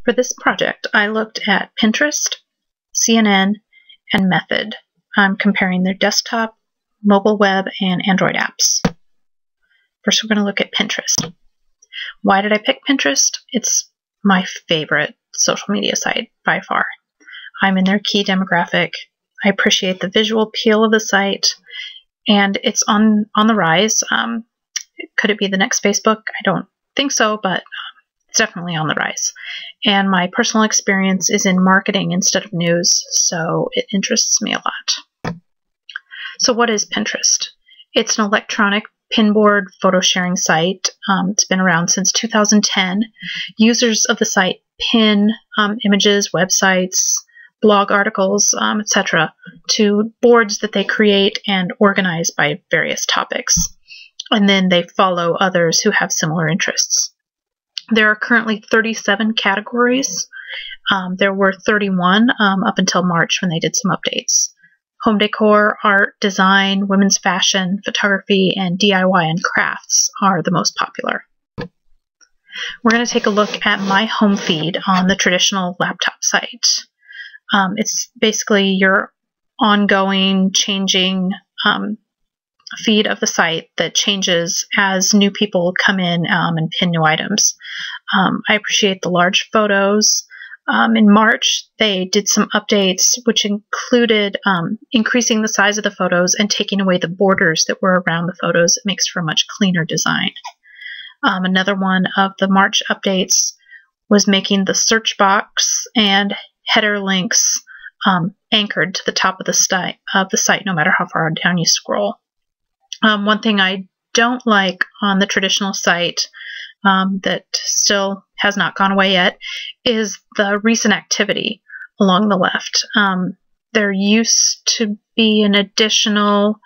For this project, I looked at Pinterest, CNN, and Method. I'm comparing their desktop, mobile web, and Android apps. First, we're going to look at Pinterest. Why did I pick Pinterest? It's my favorite social media site by far. I'm in their key demographic. I appreciate the visual appeal of the site, and it's on the rise. Could it be the next Facebook? I don't think so, but it's definitely on the rise. And my personal experience is in marketing instead of news, so it interests me a lot. So what is Pinterest? It's an electronic pinboard photo sharing site. It's been around since 2010. Users of the site pin images, websites, blog articles, etc. to boards that they create and organize by various topics. And then they follow others who have similar interests. There are currently 37 categories. There were 31 up until March when they did some updates. Home decor, art, design, women's fashion, photography, and DIY and crafts are the most popular. We're going to take a look at my home feed on the traditional laptop site. It's basically your ongoing, changing feed of the site that changes as new people come in and pin new items. I appreciate the large photos. In March, they did some updates which included increasing the size of the photos and taking away the borders that were around the photos. It makes for a much cleaner design. Another one of the March updates was making the search box and header links anchored to the top of the site, no matter how far down you scroll. One thing I don't like on the traditional site that still has not gone away yet is the recent activity along the left. There used to be an additional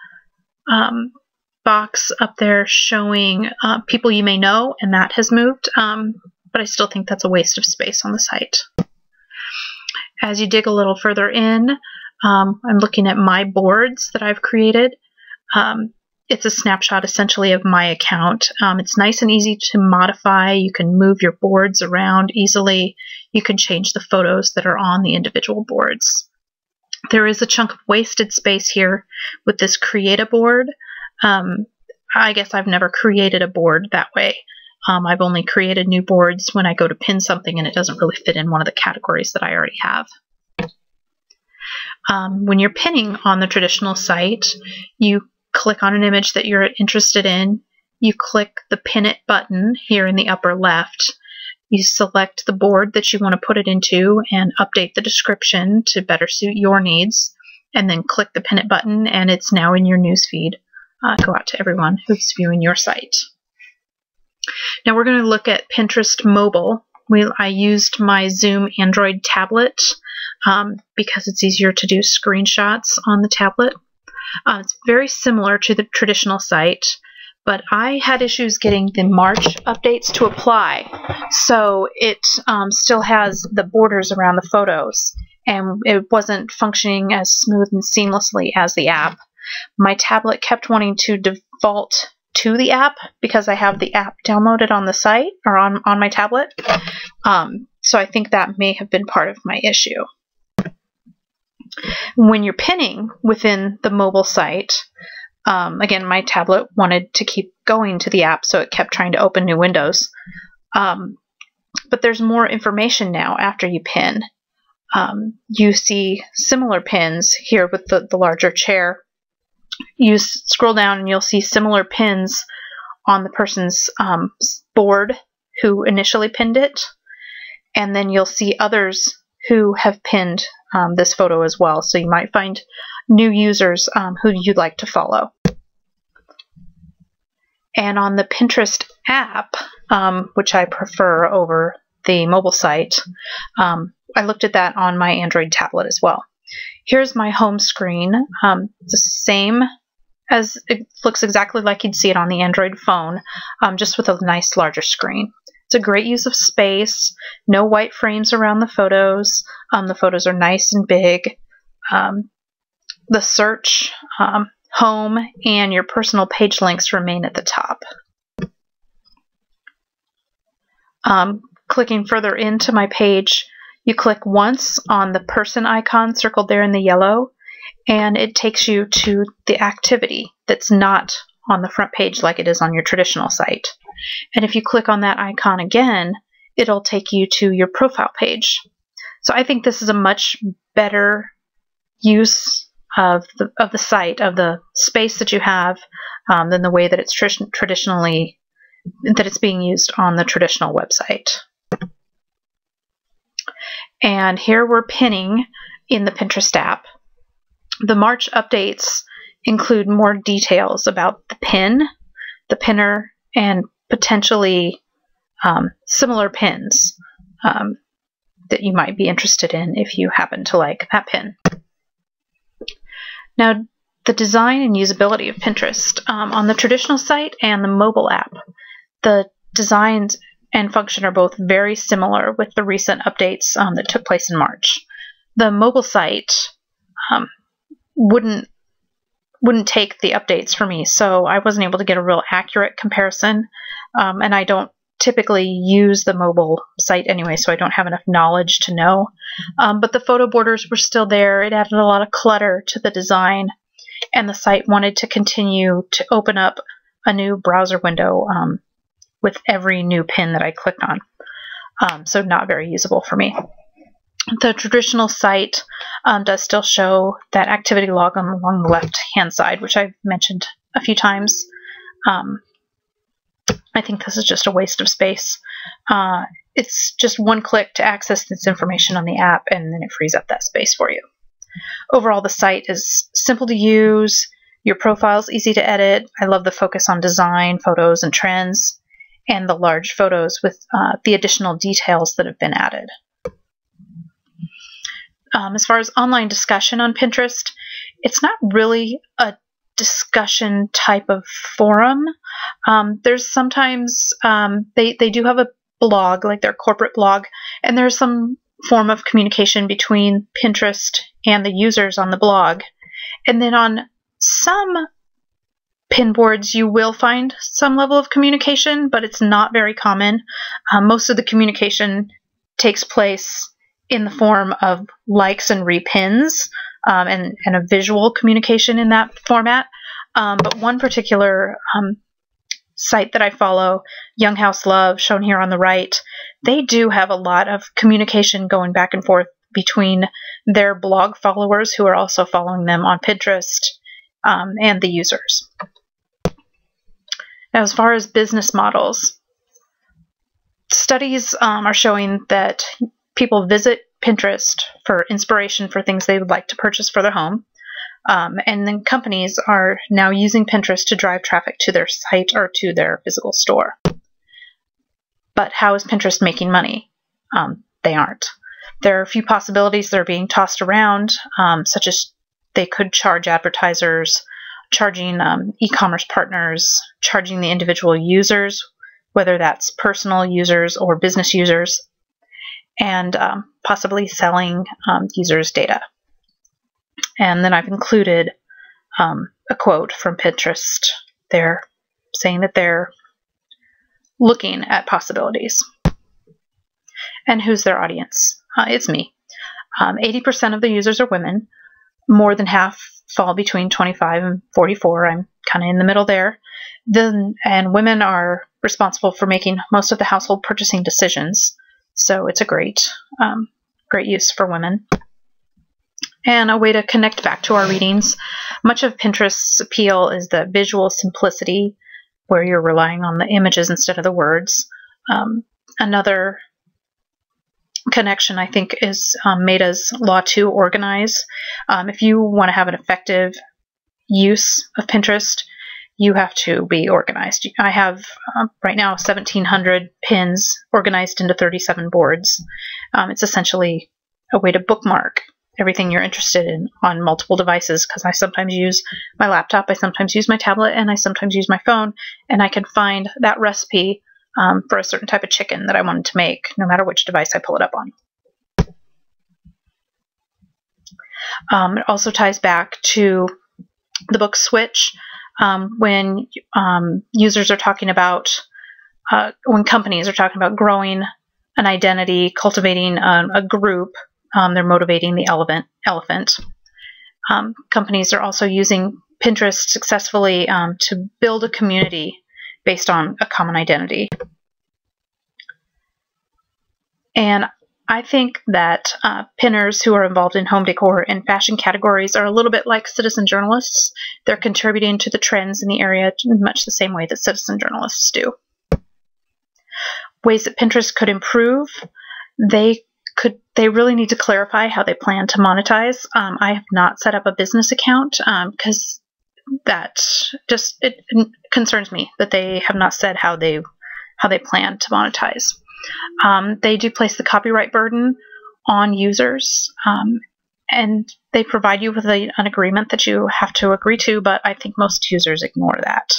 box up there showing people you may know, and that has moved, but I still think that's a waste of space on the site. As you dig a little further in, I'm looking at my boards that I've created. It's a snapshot essentially of my account. It's nice and easy to modify. You can move your boards around easily. You can change the photos that are on the individual boards. There is a chunk of wasted space here with this create a board. I guess I've never created a board that way. I've only created new boards when I go to pin something and it doesn't really fit in one of the categories that I already have. When you're pinning on the traditional site, you click on an image that you're interested in. You click the Pin It button here in the upper left. You select the board that you want to put it into and update the description to better suit your needs, and then click the Pin It button, and it's now in your newsfeed. Go out to everyone who's viewing your site. Now we're going to look at Pinterest mobile. I used my Zoom Android tablet because it's easier to do screenshots on the tablet. It's very similar to the traditional site, but I had issues getting the March updates to apply. So it still has the borders around the photos, and it wasn't functioning as smooth and seamlessly as the app. My tablet kept wanting to default to the app because I have the app downloaded on the site or on my tablet. So I think that may have been part of my issue. When you're pinning within the mobile site, again, my tablet wanted to keep going to the app, so it kept trying to open new windows. But there's more information now after you pin. You see similar pins here with the larger chair. You scroll down and you'll see similar pins on the person's board who initially pinned it. And then you'll see others who have pinned this photo as well. So you might find new users who you'd like to follow. And on the Pinterest app, which I prefer over the mobile site, I looked at that on my Android tablet as well. Here's my home screen. It's the same as, it looks exactly like you'd see it on the Android phone, just with a nice larger screen. It's a great use of space, no white frames around the photos. The photos are nice and big. The search, home, and your personal page links remain at the top. clicking further into my page, you click once on the person icon circled there in the yellow, and it takes you to the activity that's not on the front page like it is on your traditional site. And if you click on that icon again, it'll take you to your profile page. So I think this is a much better use of the site, of the space that you have, than the way that it's traditionally that it's being used on the traditional website. And here we're pinning in the Pinterest app. The March updates include more details about the pin, the pinner, and potentially similar pins that you might be interested in if you happen to like that pin. Now, the design and usability of Pinterest on the traditional site and the mobile app, the designs and function are both very similar with the recent updates that took place in March. The mobile site wouldn't take the updates for me, so I wasn't able to get a real accurate comparison, and I don't typically use the mobile site anyway, so I don't have enough knowledge to know. But the photo borders were still there. It added a lot of clutter to the design, and the site wanted to continue to open up a new browser window with every new pin that I clicked on. So not very usable for me. The traditional site does still show that activity log along the left-hand side, which I've mentioned a few times. I think this is just a waste of space. It's just one click to access this information on the app, and then it frees up that space for you. Overall, the site is simple to use. Your profile is easy to edit. I love the focus on design, photos, and trends, and the large photos with the additional details that have been added. As far as online discussion on Pinterest, it's not really a discussion type of forum. There's sometimes, they do have a blog, like their corporate blog, and there's some form of communication between Pinterest and the users on the blog. And then on some pin boards, you will find some level of communication, but it's not very common. Most of the communication takes place in the form of likes and repins, and a visual communication in that format. But one particular site that I follow, Young House Love, shown here on the right, they do have a lot of communication going back and forth between their blog followers who are also following them on Pinterest, and the users. Now, as far as business models, studies are showing that people visit Pinterest for inspiration for things they would like to purchase for their home. And then companies are now using Pinterest to drive traffic to their site or to their physical store. But how is Pinterest making money? They aren't. There are a few possibilities that are being tossed around, such as they could charge advertisers, charging e-commerce partners, charging the individual users, whether that's personal users or business users, and possibly selling users' data. And then I've included a quote from Pinterest there saying that they're looking at possibilities. And who's their audience? It's me. 80% of the users are women. More than half fall between 25 and 44. I'm kind of in the middle there. And women are responsible for making most of the household purchasing decisions. So it's a great use for women. And a way to connect back to our readings. Much of Pinterest's appeal is the visual simplicity, where you're relying on the images instead of the words. Another connection, I think, is Meta's Law to Organize. If you want to have an effective use of Pinterest, you have to be organized. I have right now 1,700 pins organized into 37 boards. It's essentially a way to bookmark everything you're interested in on multiple devices, because I sometimes use my laptop, I sometimes use my tablet, and I sometimes use my phone, and I can find that recipe for a certain type of chicken that I wanted to make, no matter which device I pull it up on. It also ties back to the book Switch, when users are talking about, when companies are talking about growing an identity, cultivating a group. They're motivating the elephant. Companies are also using Pinterest successfully to build a community based on a common identity. And I think that pinners who are involved in home decor and fashion categories are a little bit like citizen journalists. They're contributing to the trends in the area in much the same way that citizen journalists do. Ways that Pinterest could improve, they really need to clarify how they plan to monetize. I have not set up a business account because it concerns me that they have not said how they plan to monetize. They do place the copyright burden on users, and they provide you with an agreement that you have to agree to, but I think most users ignore that.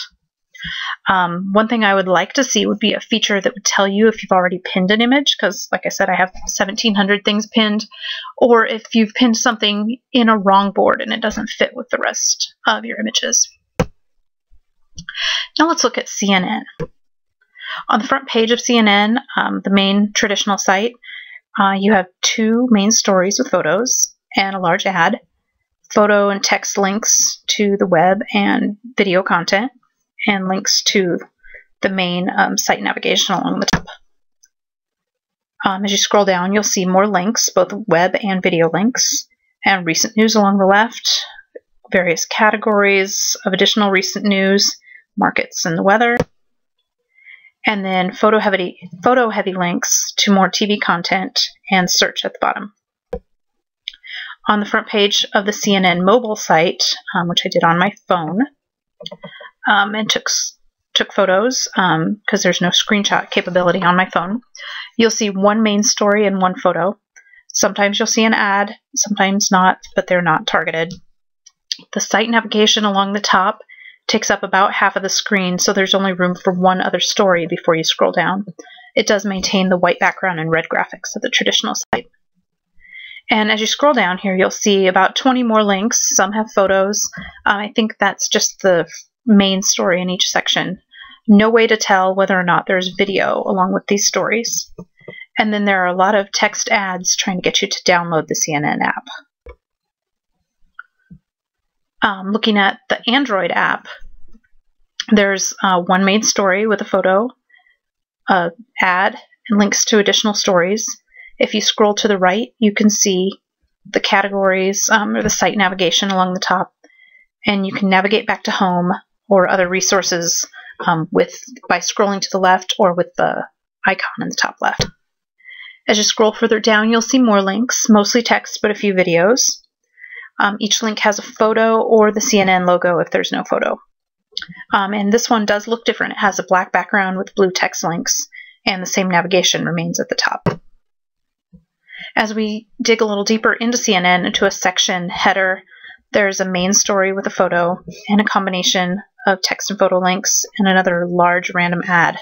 One thing I would like to see would be a feature that would tell you if you've already pinned an image, because like I said, I have 1,700 things pinned, or if you've pinned something in a wrong board and it doesn't fit with the rest of your images. Now let's look at CNN. On the front page of CNN, the main traditional site, you have 2 main stories with photos and a large ad, photo and text links to the web and video content, and links to the main site navigation along the top. As you scroll down, you'll see more links, both web and video links, and recent news along the left, various categories of additional recent news, markets and the weather, and then photo-heavy links to more TV content and search at the bottom. On the front page of the CNN mobile site, which I did on my phone, and took photos because there's no screenshot capability on my phone, you'll see 1 main story and 1 photo. Sometimes you'll see an ad, sometimes not, but they're not targeted. The site navigation along the top takes up about half of the screen, so there's only room for 1 other story before you scroll down. It does maintain the white background and red graphics of the traditional site. And as you scroll down here, you'll see about 20 more links. Some have photos. I think that's just the main story in each section. No way to tell whether or not there's video along with these stories. And then there are a lot of text ads trying to get you to download the CNN app. Looking at the Android app, there's 1 main story with a photo, ad, and links to additional stories. If you scroll to the right, you can see the categories or the site navigation along the top, and you can navigate back to home or other resources by scrolling to the left or with the icon in the top left. As you scroll further down, you'll see more links, mostly text, but a few videos. Each link has a photo or the CNN logo if there's no photo. And this one does look different. It has a black background with blue text links, and the same navigation remains at the top. As we dig a little deeper into CNN, into a section header, there's a main story with a photo and a combination of text and photo links and another large random ad.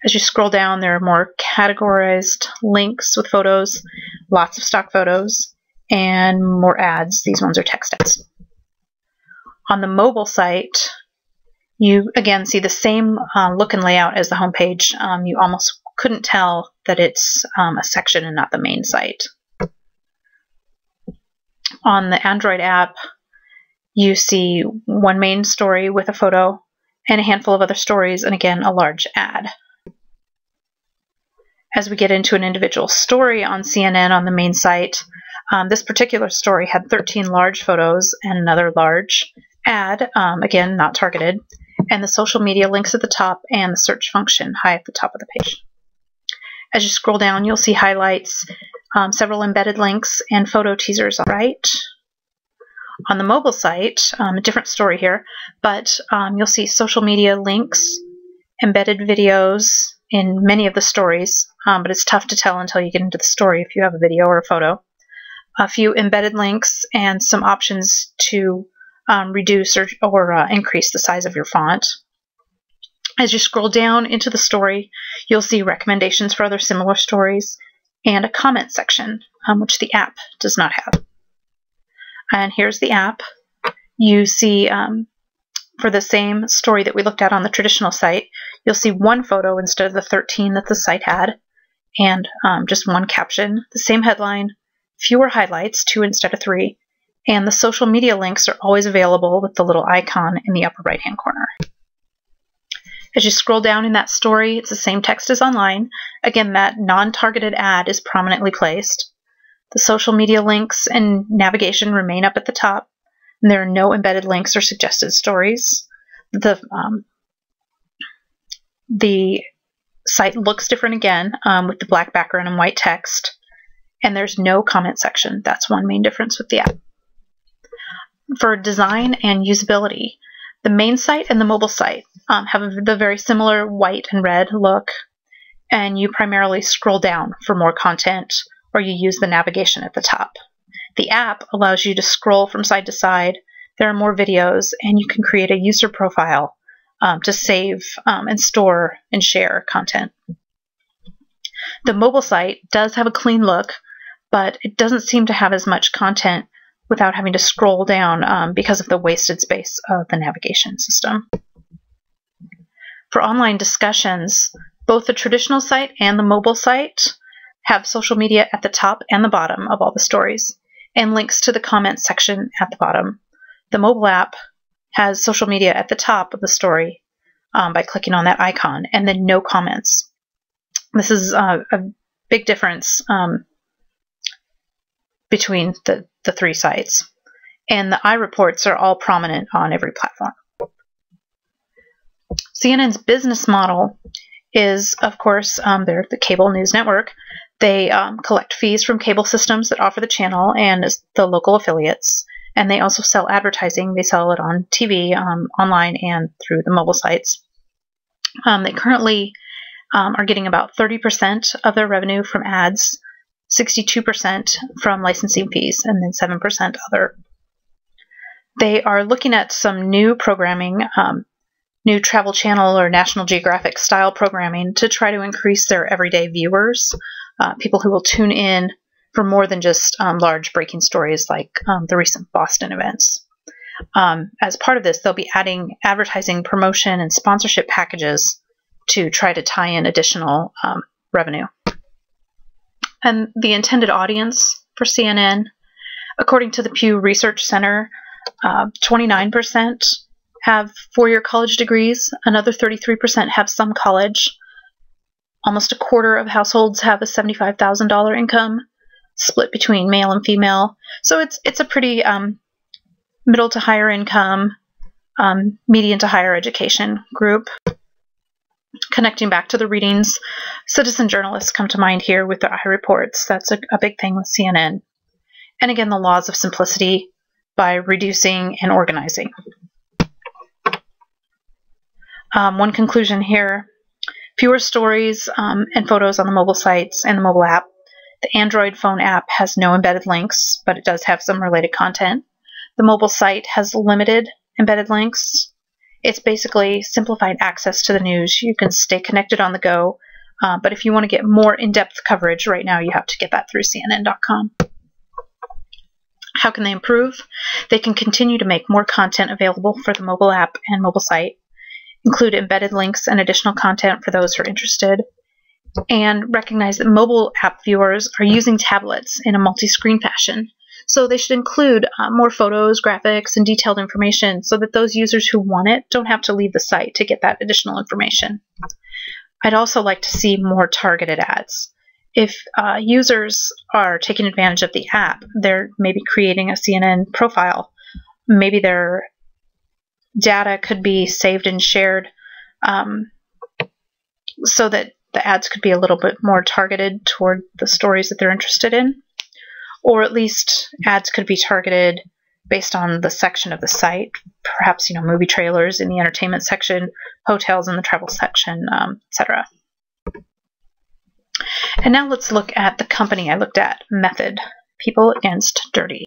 As you scroll down, there are more categorized links with photos, lots of stock photos, and more ads. These ones are text ads. On the mobile site, you again see the same look and layout as the home page. You almost couldn't tell that it's a section and not the main site. On the Android app, you see 1 main story with a photo and a handful of other stories, and again a large ad. As we get into an individual story on CNN on the main site, this particular story had 13 large photos and another large ad, again not targeted, and the social media links at the top and the search function high at the top of the page. As you scroll down, you'll see highlights, several embedded links, and photo teasers on the right. On the mobile site, a different story here, but you'll see social media links, embedded videos in many of the stories, but it's tough to tell until you get into the story if you have a video or a photo. A few embedded links and some options to reduce or increase the size of your font. As you scroll down into the story, you'll see recommendations for other similar stories and a comment section, which the app does not have. And here's the app. You see for the same story that we looked at on the traditional site, you'll see one photo instead of the 13 that the site had, and just one caption, the same headline, fewer highlights, 2 instead of 3, and the social media links are always available with the little icon in the upper right-hand corner. As you scroll down in that story, it's the same text as online. Again, that non-targeted ad is prominently placed. The social media links and navigation remain up at the top, and there are no embedded links or suggested stories. The site looks different again with the black background and white text, and there's no comment section. That's one main difference with the app. For design and usability, the main site and the mobile site have the very similar white and red look, and you primarily scroll down for more content, or you use the navigation at the top. The app allows you to scroll from side to side. There are more videos, and you can create a user profile to save and store and share content. The mobile site does have a clean look, but it doesn't seem to have as much content without having to scroll down because of the wasted space of the navigation system. For online discussions, both the traditional site and the mobile site have social media at the top and the bottom of all the stories, and links to the comments section at the bottom. The mobile app has social media at the top of the story by clicking on that icon, and then no comments. This is a big difference between the three sites. And the iReports are all prominent on every platform. CNN's business model is, of course, they're the cable news network. They collect fees from cable systems that offer the channel and the local affiliates. And they also sell advertising. They sell it on TV, online, and through the mobile sites. They currently are getting about 30% of their revenue from ads, 62% from licensing fees, and then 7% other. They are looking at some new programming, new Travel Channel or National Geographic style programming to try to increase their everyday viewers, people who will tune in for more than just large breaking stories like the recent Boston events. As part of this, they'll be adding advertising, promotion, and sponsorship packages to try to tie in additional revenue. And the intended audience for CNN, according to the Pew Research Center, 29% have four-year college degrees, another 33% have some college, almost a quarter of households have a $75,000 income, split between male and female. So it's a pretty middle to higher income, median to higher education group. Connecting back to the readings, citizen journalists come to mind here with the iReports. That's a big thing with CNN. And again, the laws of simplicity by reducing and organizing. One conclusion here, fewer stories and photos on the mobile sites and the mobile app. The Android phone app has no embedded links, but it does have some related content. The mobile site has limited embedded links. It's basically simplified access to the news. You can stay connected on the go, but if you want to get more in-depth coverage right now, you have to get that through CNN.com. How can they improve? They can continue to make more content available for the mobile app and mobile site, include embedded links and additional content for those who are interested, and recognize that mobile app viewers are using tablets in a multi-screen fashion. So they should include more photos, graphics, and detailed information so that those users who want it don't have to leave the site to get that additional information. I'd also like to see more targeted ads. If users are taking advantage of the app, they're maybe creating a CNN profile. Maybe their data could be saved and shared so that the ads could be a little bit more targeted toward the stories that they're interested in. Or at least ads could be targeted based on the section of the site, perhaps movie trailers in the entertainment section, hotels in the travel section, etc. And now let's look at the company I looked at, Method, People Against Dirty.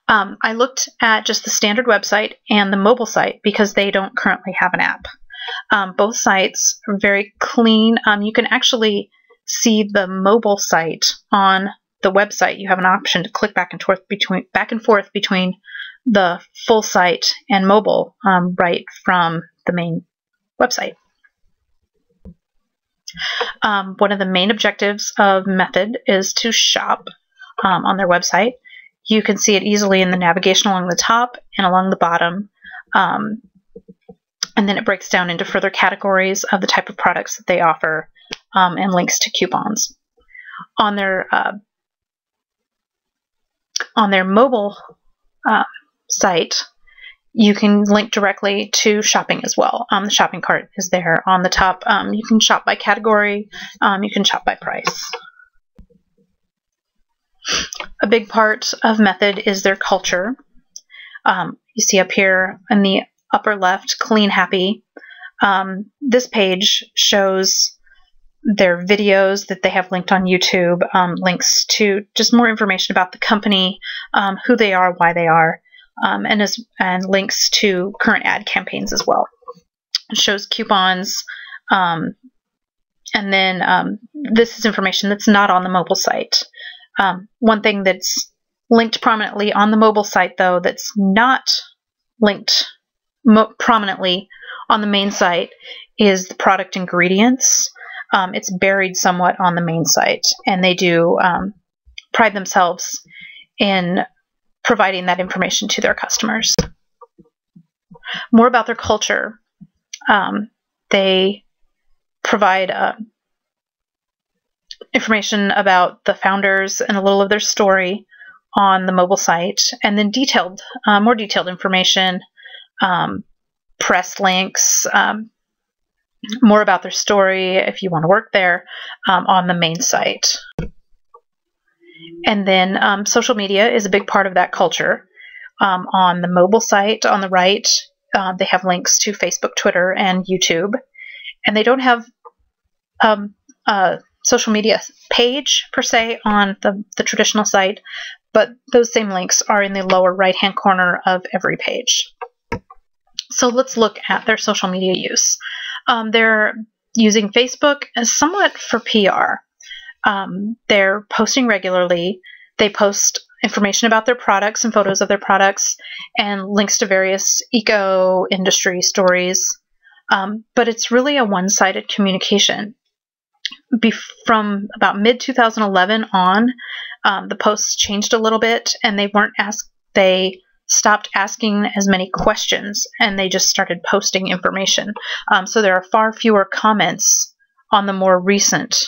I looked at just the standard website and the mobile site because they don't currently have an app. Both sites are very clean. You can actually see the mobile site on the website. You have an option to click back and forth between the full site and mobile right from the main website. One of the main objectives of Method is to shop on their website. You can see it easily in the navigation along the top and along the bottom. And then it breaks down into further categories of the type of products that they offer and links to coupons. On their mobile site, you can link directly to shopping as well. The shopping cart is there on the top. You can shop by category. You can shop by price. A big part of Method is their culture. You see up here in the upper left, Clean Happy. This page shows their videos that they have linked on YouTube, links to just more information about the company, who they are, why they are, and links to current ad campaigns as well. It shows coupons, and then this is information that's not on the mobile site. One thing that's linked prominently on the mobile site, though, that's not linked prominently on the main site is the product ingredients. It's buried somewhat on the main site, and they do pride themselves in providing that information to their customers. More about their culture. They provide information about the founders and a little of their story on the mobile site, and then more detailed information, press links, more about their story if you want to work there on the main site. And then social media is a big part of that culture. On the mobile site on the right, they have links to Facebook, Twitter, and YouTube. And they don't have a social media page per se on the traditional site, but those same links are in the lower right-hand corner of every page. So let's look at their social media use. They're using Facebook as somewhat for PR. They're posting regularly. They post information about their products and photos of their products and links to various eco-industry stories. But it's really a one-sided communication. From about mid-2011 on, the posts changed a little bit, and they stopped asking as many questions, and they just started posting information. So there are far fewer comments on the more recent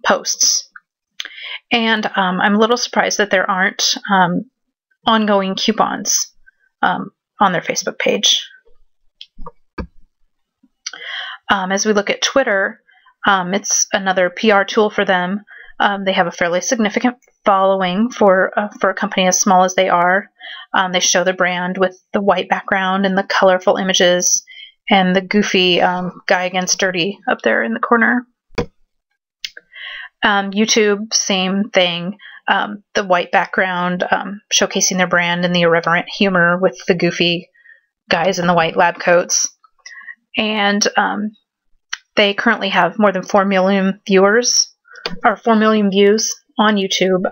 posts. And I'm a little surprised that there aren't ongoing coupons on their Facebook page. As we look at Twitter, it's another PR tool for them. They have a fairly significant following for a company as small as they are. They show the brand with the white background and the colorful images and the goofy guy against dirty up there in the corner. YouTube, same thing. The white background showcasing their brand and the irreverent humor with the goofy guys in the white lab coats. And they currently have more than 4 million viewers, or 4 million views on YouTube.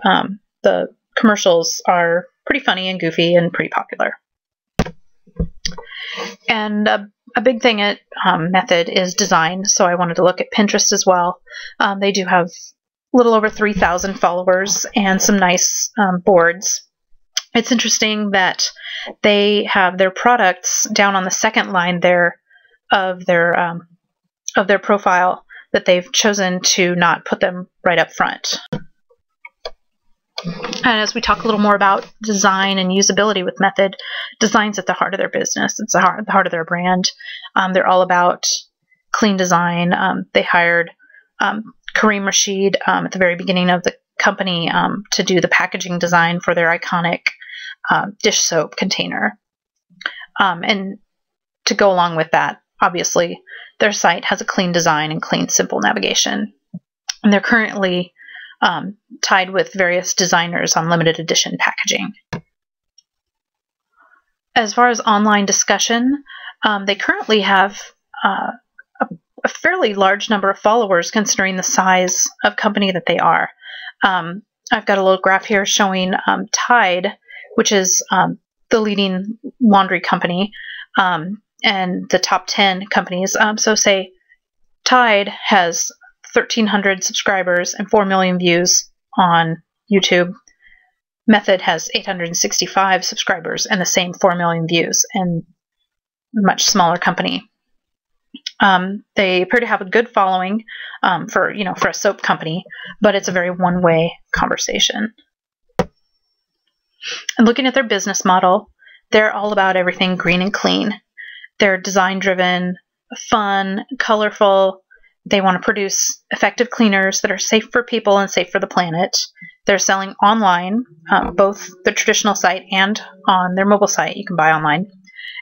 The commercials are pretty funny and goofy and pretty popular. And a big thing at Method is design, so I wanted to look at Pinterest as well. They do have a little over 3,000 followers and some nice boards. It's interesting that they have their products down on the second line there of their profile, that they've chosen to not put them right up front. And as we talk a little more about design and usability with Method, design's at the heart of their business. It's the heart of their brand. They're all about clean design. They hired Kareem Rashid at the very beginning of the company to do the packaging design for their iconic dish soap container. And to go along with that, obviously, their site has a clean design and clean, simple navigation. And they're currently tied with various designers on limited edition packaging. As far as online discussion, they currently have a fairly large number of followers considering the size of company that they are. I've got a little graph here showing Tide, which is the leading laundry company and the top 10 companies. So say Tide has 1,300 subscribers and 4 million views on YouTube. Method has 865 subscribers and the same 4 million views, and much smaller company. They appear to have a good following for a soap company, but it's a very one-way conversation. And looking at their business model, they're all about everything green and clean. They're design-driven, fun, colorful. They want to produce effective cleaners that are safe for people and safe for the planet. They're selling online, both the traditional site and on their mobile site. You can buy online.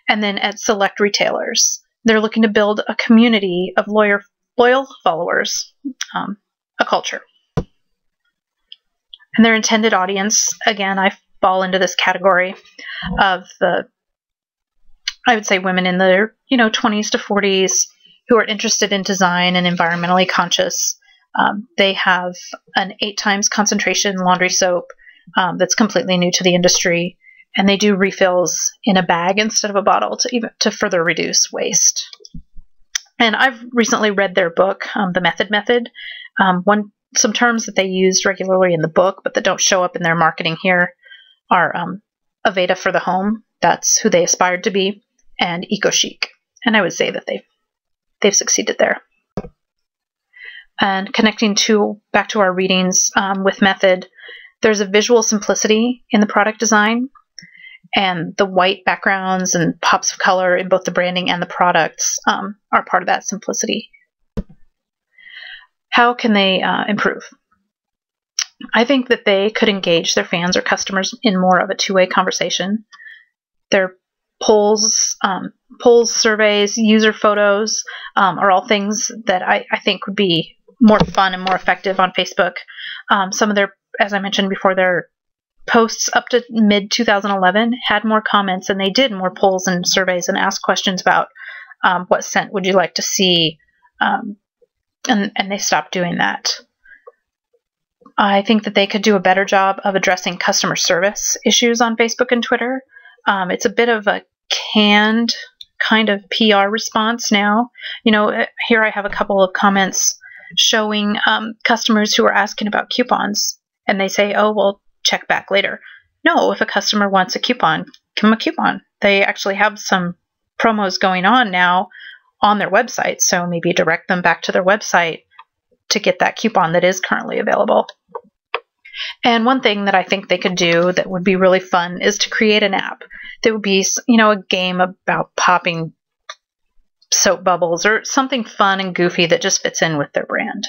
And then at select retailers. They're looking to build a community of loyal followers, a culture. And their intended audience, again, I fall into this category of I would say women in their 20s to 40s who are interested in design and environmentally conscious. They have an 8 times concentration laundry soap that's completely new to the industry, and they do refills in a bag instead of a bottle to further reduce waste. And I've recently read their book, The Method. Some terms that they used regularly in the book but that don't show up in their marketing here are Aveda for the home. That's who they aspired to be, and eco chic. And I would say that they've succeeded there. And connecting back to our readings with Method, there's a visual simplicity in the product design, and the white backgrounds and pops of color in both the branding and the products are part of that simplicity. How can they improve? I think that they could engage their fans or customers in more of a two-way conversation. Their polls, surveys, user photos are all things that I think would be more fun and more effective on Facebook. Some of their, as I mentioned before, their posts up to mid-2011 had more comments, and they did more polls and surveys and asked questions about what scent would you like to see, and they stopped doing that. I think that they could do a better job of addressing customer service issues on Facebook and Twitter. It's a bit of a canned kind of PR response now. Here I have a couple of comments showing customers who are asking about coupons, and they say, oh, well, check back later. No, if a customer wants a coupon, give them a coupon. They actually have some promos going on now on their website, so maybe direct them back to their website to get that coupon that is currently available. And one thing that I think they could do that would be really fun is to create an app that would be, a game about popping soap bubbles or something fun and goofy that just fits in with their brand.